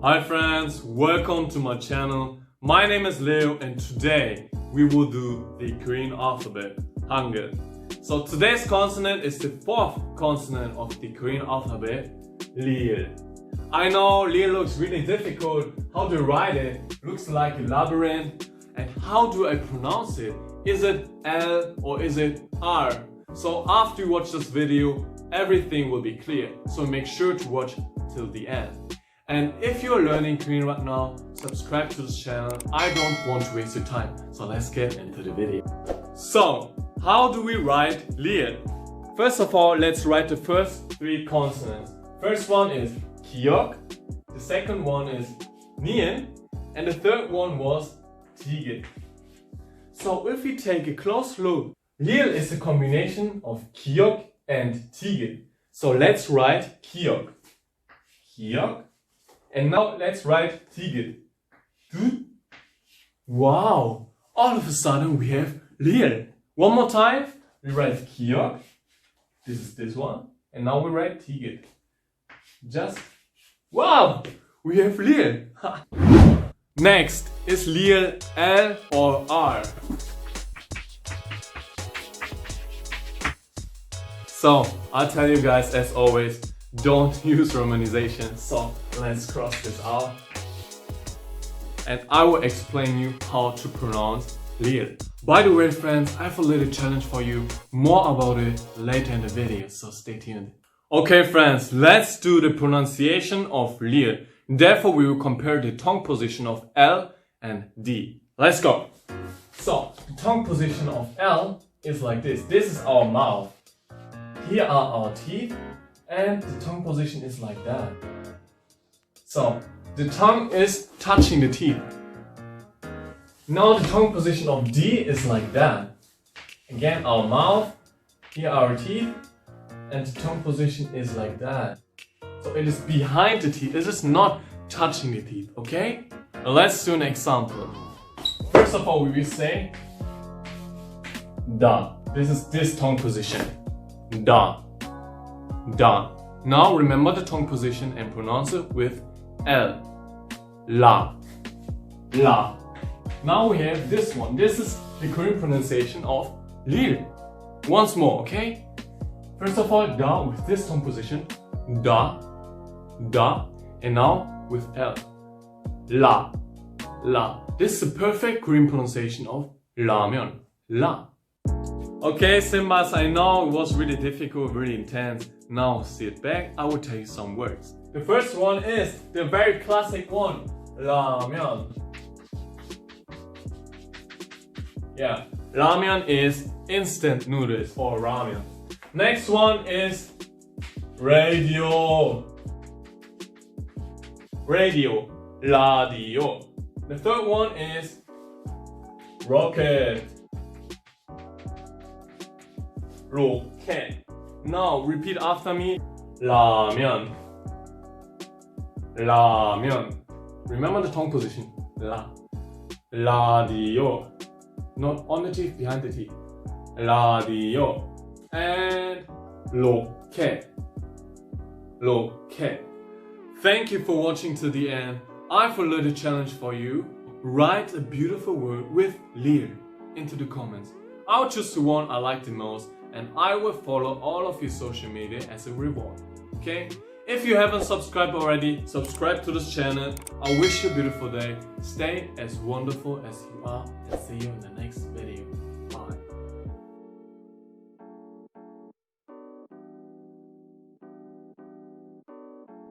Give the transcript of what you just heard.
Hi friends, welcome to my channel. My name is Leo and today we will do the Korean alphabet, Hangul. So today's consonant is the fourth consonant of the Korean alphabet, Lil. I know Lil looks really difficult. How to write it? Looks like a labyrinth. And how do I pronounce it? Is it L or is it R? So after you watch this video, everything will be clear. So make sure to watch till the end. And if you're learning Korean right now, subscribe to this channel. I don't want to waste your time. So let's get into the video. So, how do we write Lil? First of all, let's write the first three consonants. First one is Kiok, the second one is Nien, and the third one was Tigit. So if we take a close look, Lil is a combination of Kiok and Tigit. So let's write Kiok. Kiok. And now let's write Tigit. Wow! All of a sudden we have Lil. One more time. We write Kiok. This is this one. And now we write Tigit. Just wow! We have Lil. Next is Lil L or R. So I'll tell you guys as always, don't use romanization. So let's cross this out. And I will explain you how to pronounce Lil. By the way friends, I have a little challenge for you. More about it later in the video, so stay tuned. Okay friends, let's do the pronunciation of Lil. Therefore we will compare the tongue position of L and D. Let's go. So the tongue position of L is like this. This is our mouth. Here are our teeth. And the tongue position is like that. So the tongue is touching the teeth. Now the tongue position of D is like that. Again, our mouth, here are our teeth, and the tongue position is like that. So it is behind the teeth, it is not touching the teeth, okay? Now let's do an example. First of all, we will say Da. This is this tongue position. Da. Da. Now remember the tongue position and pronounce it with L. La. La. Now we have this one. This is the Korean pronunciation of Lil. Once more, okay? First of all, Da with this tongue position. Da. Da. And now with L. La. La. This is the perfect Korean pronunciation of 라면. La. Okay, Simbas, I know it was really difficult, really intense. Now sit back, I will tell you some words. The first one is the very classic one, 라면. Yeah, ramen is instant noodles or ramen. Next one is radio. Radio, radio. The third one is rocket. Rocket. Now repeat after me. 라면. 라면. Remember the tongue position. La. Radio. Not on the teeth, behind the teeth. Radio. And rocket. Rocket. Thank you for watching to the end. I have a little challenge for you. Write a beautiful word with Lil into the comments. I'll choose the one I like the most and I will follow all of your social media as a reward. Okay? If you haven't subscribed already, subscribe to this channel. I wish you a beautiful day. Stay as wonderful as you are and see you in the next video.